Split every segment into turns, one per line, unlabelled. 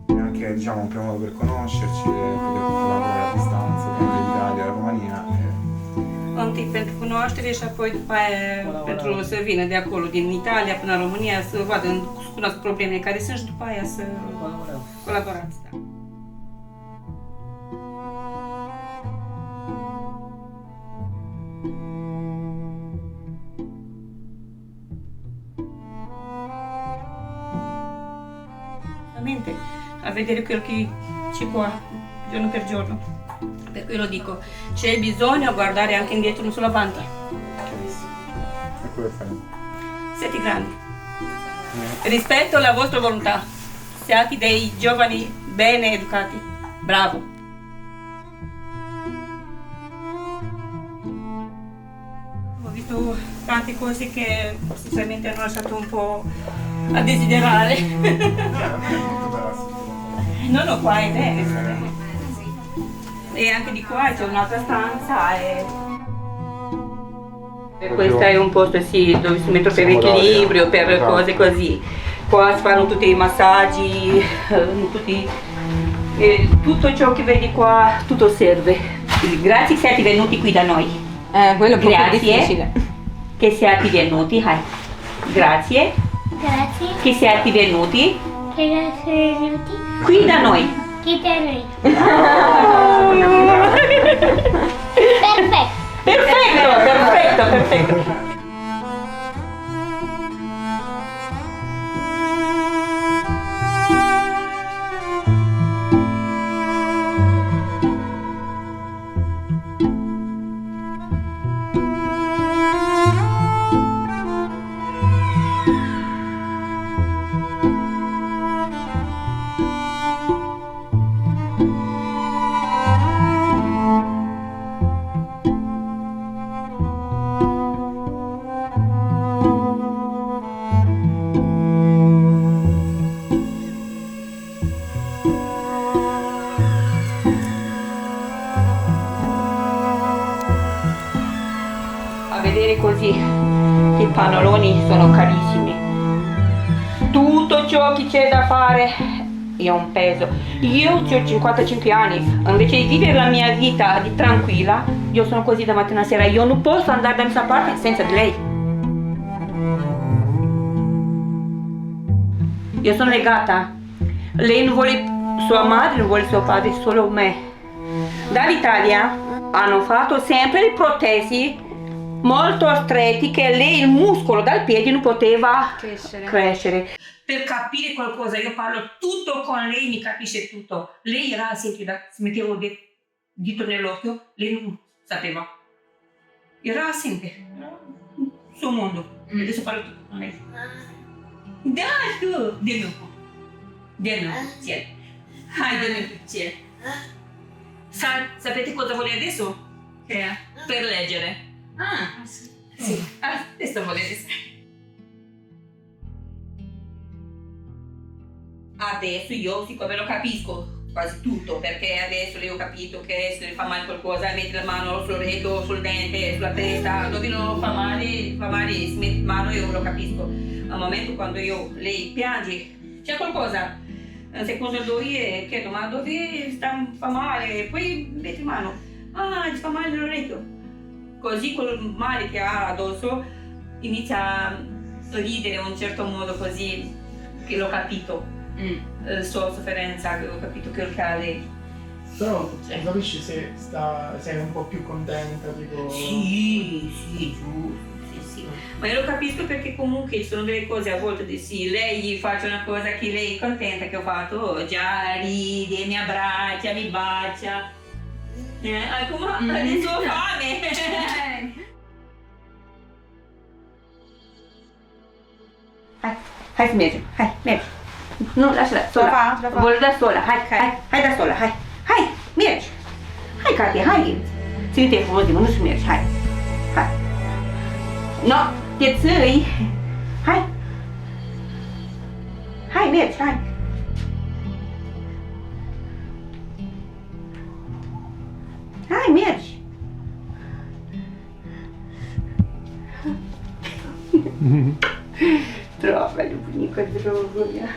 Anche diciamo un primo modo per conoscerci e poter collaborare a distanza tra l'Italia e la Romania.
Un tip pentru cunoaștere și apoi după aia pentru să vină de acolo, din Italia până în România, să vadă, să cunoască problemele care sunt și după aia să colaborați. Da. A vedere quello che ci qua, giorno per giorno. Per cui lo dico, c'è bisogno guardare anche indietro, non solo avanti.
E come fai?
Siate grandi. Rispetto alla vostra volontà. Siate dei giovani bene educati. Bravo. Ho visto tante cose che sinceramente hanno lasciato un po' a desiderare. No, qua è bene. E anche di qua c'è un'altra stanza e questo è un posto sì, dove si mettono per equilibrio, per cose così. Qua si fanno tutti i massaggi, tutto ciò che vedi qua, tutto serve. Grazie che siete venuti qui da noi.
Quello è un po'
Grazie
difficile.
che siete venuti. Grazie
Grazie.
che siete venuti
Che siete venuti
qui da noi.
qui da noi. Perfetto.
Perfetto. A vedere così, i pannoloni sono carissimi. Tutto ciò che c'è da fare è un peso. Io ho 55 anni, invece di vivere la mia vita di tranquilla, io sono così da mattina a sera, io non posso andare da nessuna parte senza di lei. Io sono legata. Lei non vuole sua madre, non vuole suo padre, solo me. Dall'Italia hanno fatto sempre le protesi molto stretti che lei il muscolo dal piede non poteva crescere. Per capire qualcosa, io parlo tutto con lei, mi capisce tutto. Lei era sempre, si metteva dito nell'occhio, lei non sapeva. Era sempre, il suo mondo. Adesso parlo tutto con lei. Dai tu, di nuovo, sì. Sì. Sapete cosa vuole adesso? Che è? Per leggere. Ah, sì. Adesso volete. Adesso io, siccome lo capisco quasi tutto, perché adesso le ho capito che se le fa male qualcosa, metti la mano sull'orecchio, sul dente, sulla testa, dove non fa male, si mette mano e io lo capisco. Al momento quando lei piange, c'è qualcosa, un secondo dopo chiedo, ma dove fa male? Poi metti mano, ti fa male l'orecchio. Così quel male che ha addosso inizia a ridere in un certo modo, così che l'ho capito. La sua sofferenza, che ho capito che ha lei.
Però capisci se sei un po' più contenta, tipo...
Sì, giusto, sì. Ma io lo capisco perché comunque ci sono delle cose a volte di sì, lei gli faccio una cosa che lei è contenta che ho fatto, già ride, mi abbraccia, mi bacia. Come adesso ho fame. Hai smesso, metti. No, lasciala sola. Vuole da sola, hai da sola, hai, mergi. Hai Katia, hai. Ține-te frumos de mână și mergi, hai. No, te țâi. Hai, mergi, hai. Hai, mergi. Zdrowa, Любунька, здоров'я.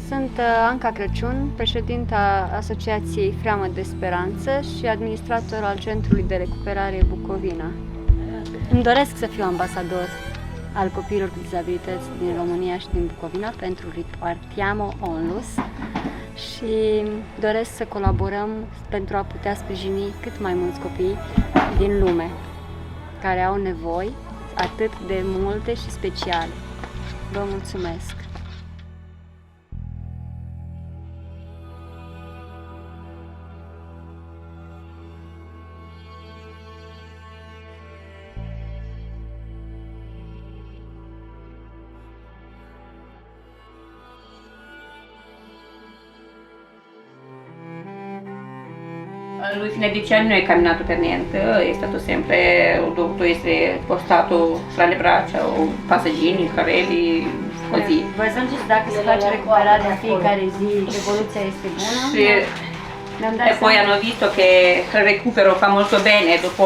Sunt Anca Crăciun, președinta Asociației Freamă de Speranță și administrator al Centrului de Recuperare Bucovina. Îmi doresc să fiu ambasador al copiilor cu dizabilități din România și din Bucovina pentru Ripartiamo Onlus și doresc să colaborăm pentru a putea sprijini cât mai mulți copii din lume care au nevoi atât de multe și speciale. Vă mulțumesc!
Lui fine 10 anni non è camminato per niente, è stato sempre, ho dovuto essere portato fra le braccia o passaggini, carrelli, così.
Văzând și dacă se face recuperarea în fiecare zi, evoluția este bună.
Sì.
Mi-am dat
E poi
seama-
hanno visto che il recupero fa molto bene, dopo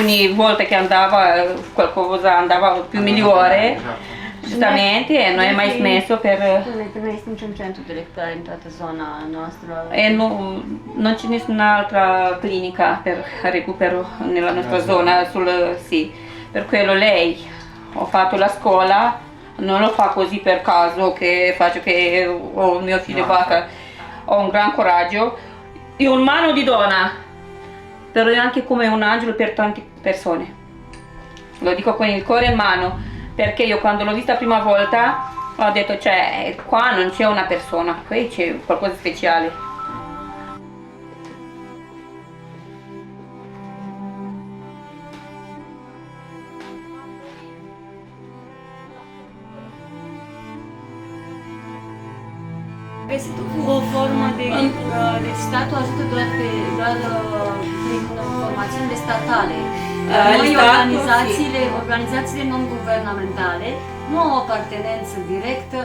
ogni volta che andava qualcosa andava più migliore, giustamente, e non è mai smesso per...
Nu este niciun centru de recuperare în toată zona noastră.
E non c'è nessun'altra clinica per recupero nella nostra zona, sì. Per quello lei, ho fatto la scuola, non lo fa così per caso che faccio che ho mio figlio basta, ho un gran coraggio e un mano di donna, però è anche come un angelo per tante persone. Lo dico con il cuore in mano, perché io quando l'ho vista la prima volta ho detto, cioè, qua non c'è una persona, qui c'è qualcosa di speciale.
Găsit o formă de statul ajută doar prin formațiunile statale. Noi, organizațiile non-guvernamentale nu au apartenență directă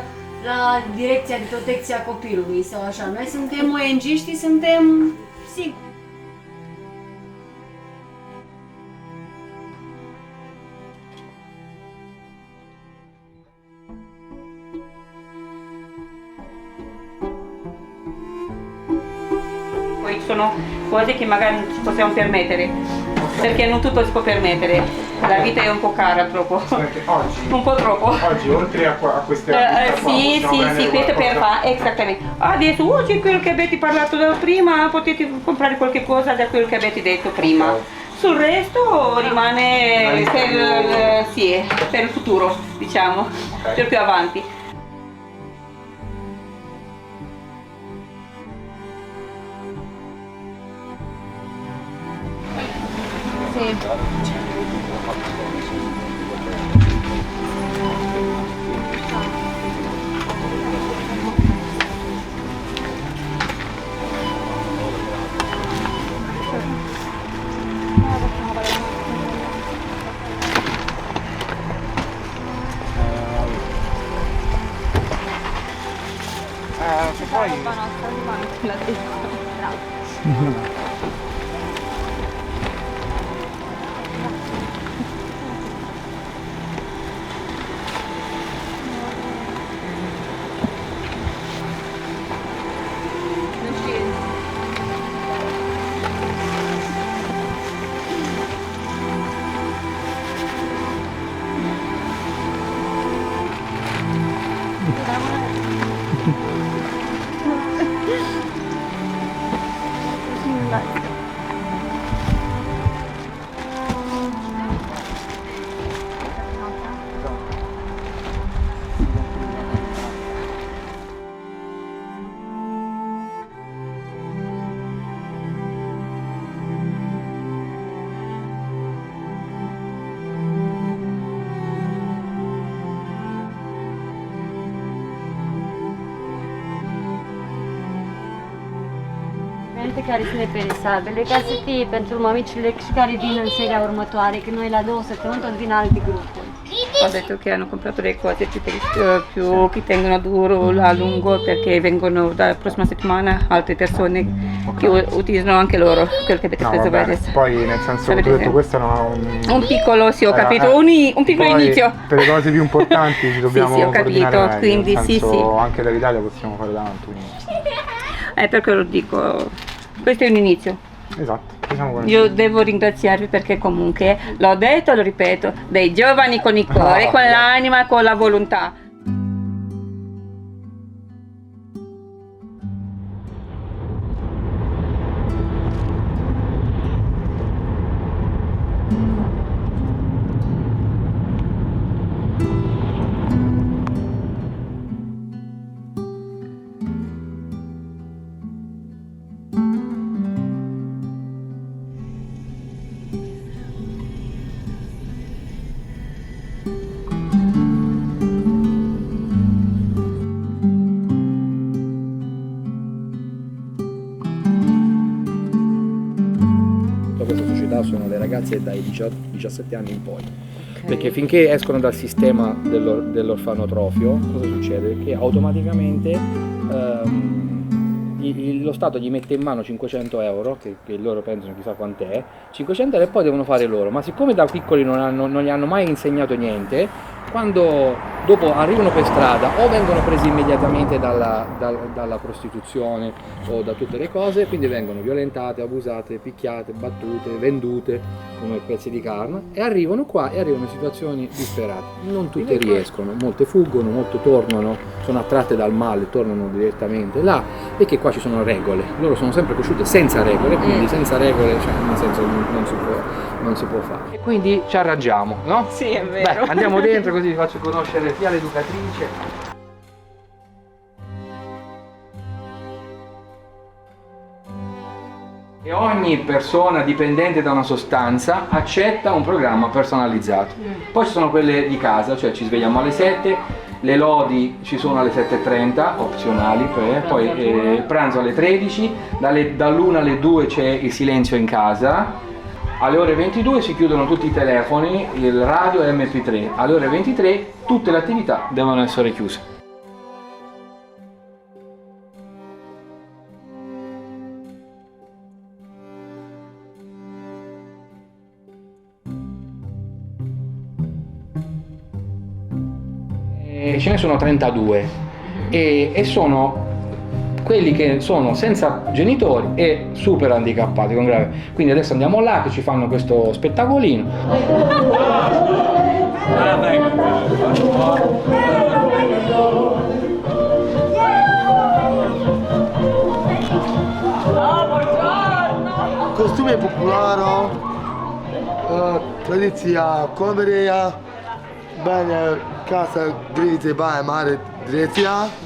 la Direcția de Protecție a Copilului sau așa. Noi suntem ONG-ști, suntem siguri.
Poi ci sono cose che magari non ci possiamo permettere, perché non tutto si può permettere. La vita è un po' cara troppo,
Perché oggi,
un po' troppo.
oggi oltre a queste attività qua,
Sì,
possiamo prendere
sì, questo per
qualcosa?
fare, esattamente. Adesso c'è quello che avete parlato prima, potete comprare qualche cosa da quello che avete detto prima. Sul resto rimane sì, per il futuro, diciamo, per più avanti.
Se poi
alimente care sunt neperisabile, ca să fie pentru mămicile și care vin în seria următoare, că noi la 2 săptămâni tot vin alte grupuri.
Ho detto che hanno comprato le cose che tengono duro a lungo perché vengono dalla prossima settimana altre persone che utilizzano anche loro quel che avete
No,
preso voi
vabbè,
adesso.
poi nel senso,
Sapete
tu hai detto
che-
questo era
Un piccolo, sì, ho capito, un piccolo
poi,
inizio.
Per le cose più importanti ci dobbiamo
sì, ho capito,
coordinare meglio,
quindi
nel
sì,
senso,
sì.
anche dall'Italia possiamo fare tanto. Quindi.
Perché lo dico, questo è un inizio.
Esatto, diciamo così.
Io devo ringraziarvi perché comunque, l'ho detto e lo ripeto, dei giovani con il cuore, con l'anima, con la volontà.
Questa società sono le ragazze dai 17 anni in poi, perché finché escono dal sistema dell'orfanotrofio, cosa succede? Che automaticamente lo Stato gli mette in mano 500 euro, che loro pensano chissà quant'è, 500 euro e poi devono fare loro, ma siccome da piccoli non gli hanno mai insegnato niente, quando dopo arrivano per strada o vengono presi immediatamente dalla prostituzione o da tutte le cose, quindi vengono violentate, abusate, picchiate, battute, vendute come pezzi di carne e arrivano qua e arrivano in situazioni disperate. Non tutte riescono, molte fuggono, molte tornano, sono attratte dal male, tornano direttamente là, perché qua ci sono regole, loro sono sempre cresciute senza regole, quindi senza regole, cioè, nel senso non si può fare. E quindi ci arrangiamo, no?
Sì, è
Beh,
vero.
andiamo dentro così vi faccio conoscere sia l'educatrice. E ogni persona dipendente da una sostanza accetta un programma personalizzato. Poi ci sono quelle di casa, cioè ci svegliamo alle 7, le lodi ci sono alle 7:30, opzionali, poi il pranzo alle 13, dall'1 alle 2 c'è il silenzio in casa. Alle ore 22 si chiudono tutti i telefoni, il radio e l'MP3. Alle ore 23 tutte le attività devono essere chiuse. Ce ne sono 32 e sono quelli che sono senza genitori e super handicappati con grave. Quindi adesso andiamo là che ci fanno questo spettacolino.
Costume popularo, tradicija komerija, banje kasa grivice baje mare drecija.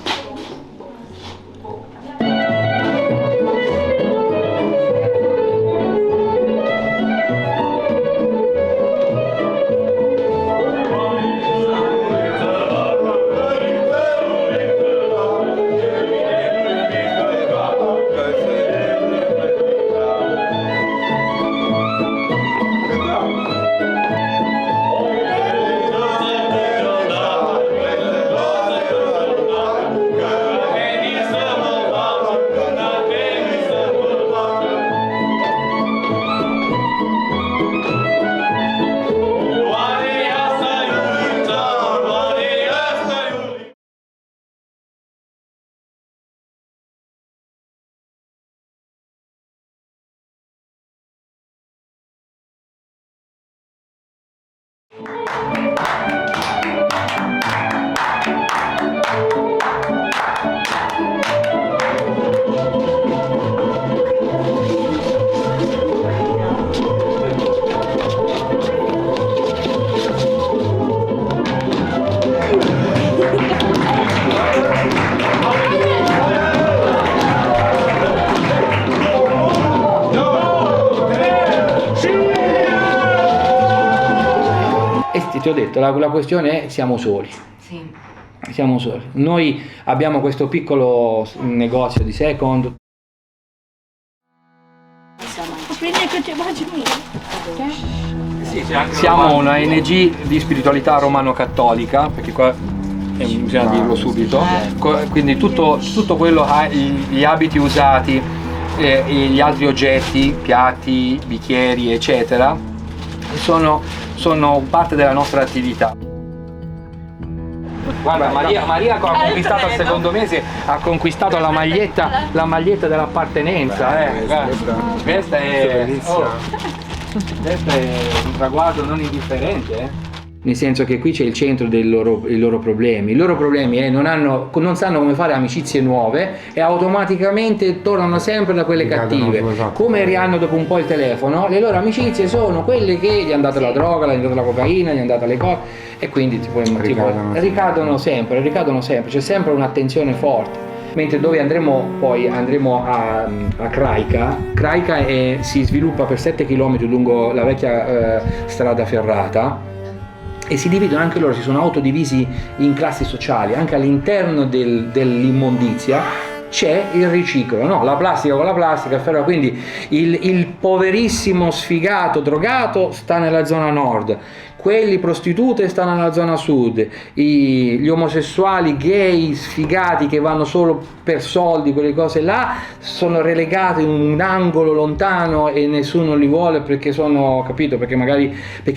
Ti ho detto, la questione è siamo soli.
Sì.
Siamo soli. Noi abbiamo questo piccolo negozio di second. Siamo una ONG di spiritualità romano-cattolica, perché qua bisogna dirlo subito, quindi tutto quello, gli abiti usati, gli altri oggetti, piatti, bicchieri eccetera, sono parte della nostra attività. Guarda, Maria ha conquistato al secondo mese, ha conquistato la maglietta dell'appartenenza. Questa è un traguardo non indifferente. Nel senso che qui c'è il centro dei loro problemi. I loro problemi non sanno come fare amicizie nuove e automaticamente tornano sempre da quelle cattive. Come rihanno dopo un po' il telefono, le loro amicizie sono quelle che gli è andata la droga, gli è andata la cocaina, gli è andata le cose e quindi ricadono sempre, c'è sempre un'attenzione forte. Mentre dove andremo a Krajka si sviluppa per 7 km lungo la vecchia strada ferrata. E si dividono anche loro, si sono autodivisi in classi sociali, anche all'interno dell'immondizia c'è il riciclo, no? La plastica con la plastica, quindi il poverissimo sfigato drogato sta nella zona nord, quelli prostitute stanno nella zona sud, gli omosessuali gay sfigati che vanno solo per soldi, quelle cose là, sono relegati in un angolo lontano e nessuno li vuole perché sono, capito? Perché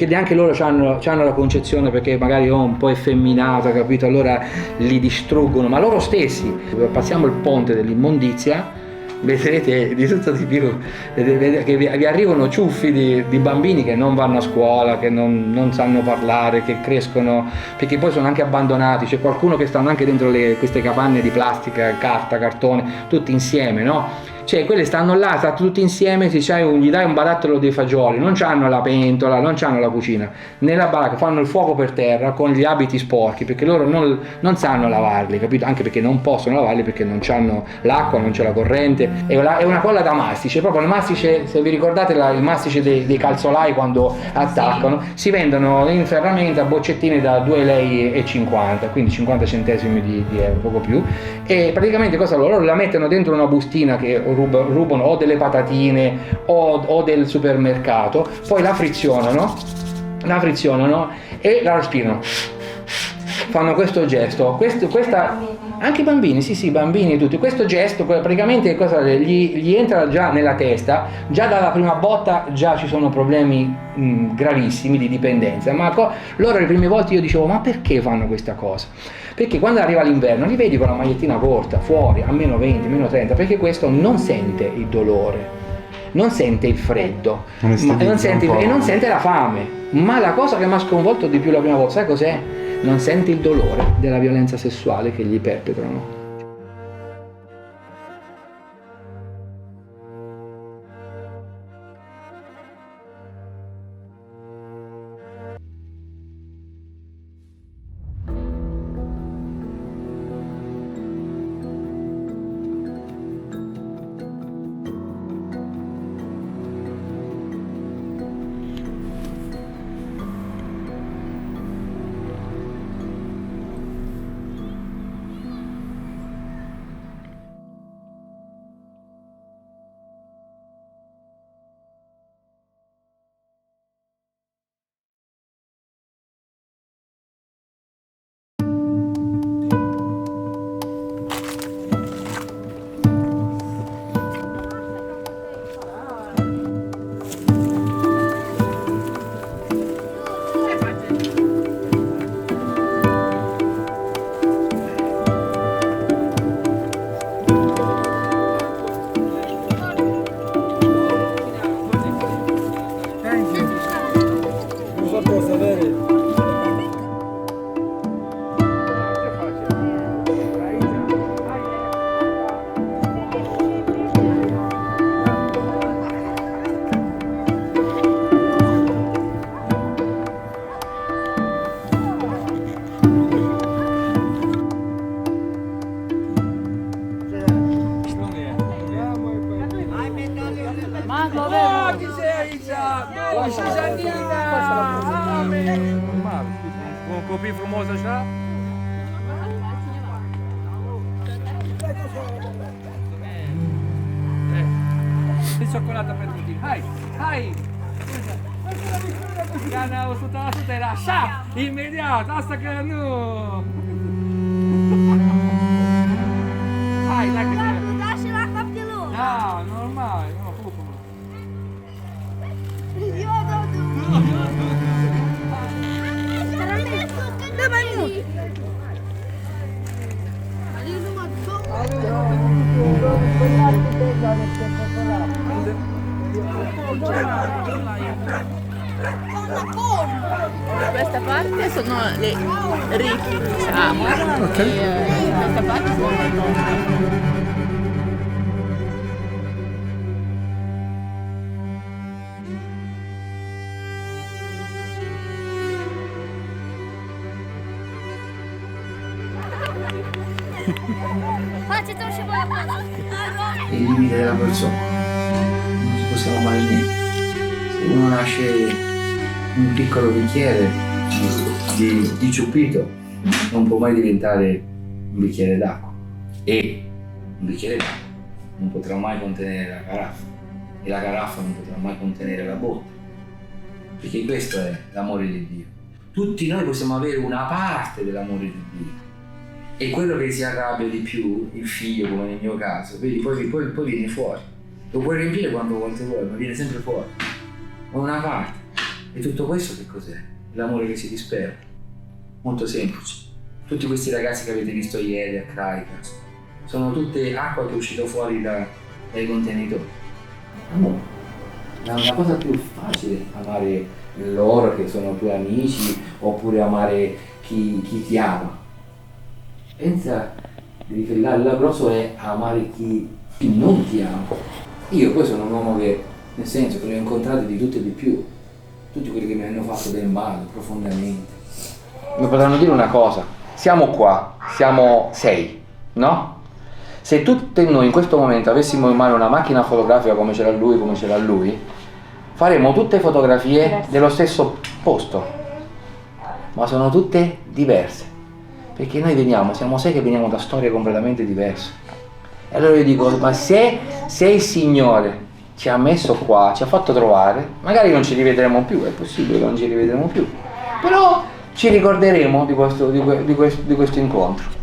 neanche loro hanno la concezione, perché magari un po' effeminato, capito? Allora li distruggono, ma loro stessi. Passiamo il ponte dell'immondizia, vedrete di tutto di più, che vi arrivano ciuffi di bambini che non vanno a scuola, che non sanno parlare, che crescono, perché poi sono anche abbandonati, c'è qualcuno che stanno anche dentro queste capanne di plastica, carta, cartone, tutti insieme, no? Cioè quelli stanno là, stanno tutti insieme, gli dai un barattolo dei fagioli, non c'hanno la pentola, non c'hanno la cucina, nella baracca fanno il fuoco per terra con gli abiti sporchi, perché loro non sanno lavarli, capito? Anche perché non possono lavarli perché non c'hanno l'acqua, non c'è la corrente, è una colla da mastice, proprio il mastice, se vi ricordate il mastice dei calzolai quando attaccano, si vendono in ferramenta boccettine da 2,50 lei, quindi 50 centesimi di euro, poco più, e praticamente cosa loro la mettono dentro una bustina che rubano o delle patatine o del supermercato, poi la frizionano e la respirano, fanno questo gesto, anche i bambini, sì, bambini tutti, questo gesto praticamente gli entra già nella testa, già dalla prima botta già ci sono problemi gravissimi di dipendenza, ma loro le prime volte io dicevo, ma perché fanno questa cosa? Perché quando arriva l'inverno li vedi con la magliettina corta, fuori, a meno 20, meno 30, perché questo non sente il dolore, non sente il freddo, non sente la fame. Ma la cosa che mi ha sconvolto di più la prima volta, sai cos'è? Non sente il dolore della violenza sessuale che gli perpetrano.
Copii frumos așa? cioccolata per tutti. Hai, hai. Gana usuta sutera, sha, immediato, hasta che no. Hai, dai che
Lasci l'acqua più lunga.
no, normale, no, fuoco.
Questa parte sono le ricchi, diciamo, e questa parte sono le povere.
Facci tu ci vuoi.
Il limite della persona, non ci possiamo fare niente. Se uno nasce un piccolo bicchiere di ciuppito, non può mai diventare un bicchiere d'acqua. E un bicchiere d'acqua non potrà mai contenere la caraffa, e la caraffa non potrà mai contenere la botte, perché questo è l'amore di Dio. Tutti noi possiamo avere una parte dell'amore di Dio, e quello che si arrabbia di più, il figlio come nel mio caso, vedi, poi viene fuori. Lo puoi riempire quante volte vuoi, ma viene sempre fuori. Ma una parte. E tutto questo che cos'è? L'amore che si dispera. Molto semplice. Tutti questi ragazzi che avete visto ieri a Craica sono tutte acqua che è uscita fuori dai contenitori. Amore. La cosa più facile amare loro che sono tuoi amici, oppure amare chi ti ama. Pensa, il grosso è amare chi non ti ama. Io poi sono un uomo che, nel senso che ne ho incontrati di tutto e di più, tutti quelli che mi hanno fatto del male profondamente. Mi potranno dire una cosa: siamo qua, siamo 6, no? Se tutti noi in questo momento avessimo in mano una macchina fotografica come ce l'ha lui, faremmo tutte fotografie dello stesso posto, ma sono tutte diverse, perché noi siamo 6 che veniamo da storie completamente diverse. E allora io dico, ma se il Signore ci ha messo qua, ci ha fatto trovare, magari non ci rivedremo più, è possibile che non ci rivedremo più, però ci ricorderemo di questo incontro.